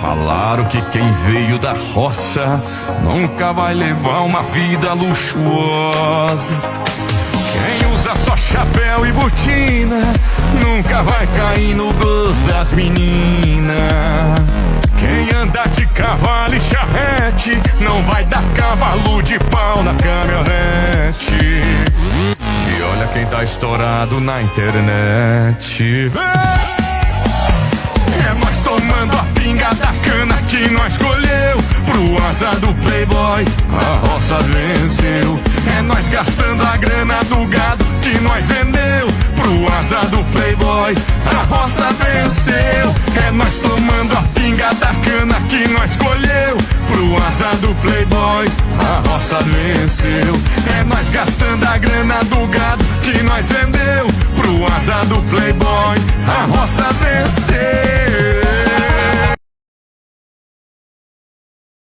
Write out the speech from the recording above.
Falaram que quem veio da roça nunca vai levar uma vida luxuosa. Quem usa só chapéu e botina nunca vai cair no gosto das meninas. Quem anda de cavalo e charrete não vai dar cavalo de pau na caminhonete. E olha quem tá estourado na internet. É nós tomando a pinga da cana que nós colheu. Pro azar do playboy, a roça venceu. É nós gastando a grana do gado que nós vendeu. Pro azar do playboy, a roça venceu. É nós tomando a pinga da cana que nós colheu. Pro azar do playboy, a roça venceu. É nós gastando a grana do gado que nós vendeu. Pro azar do playboy,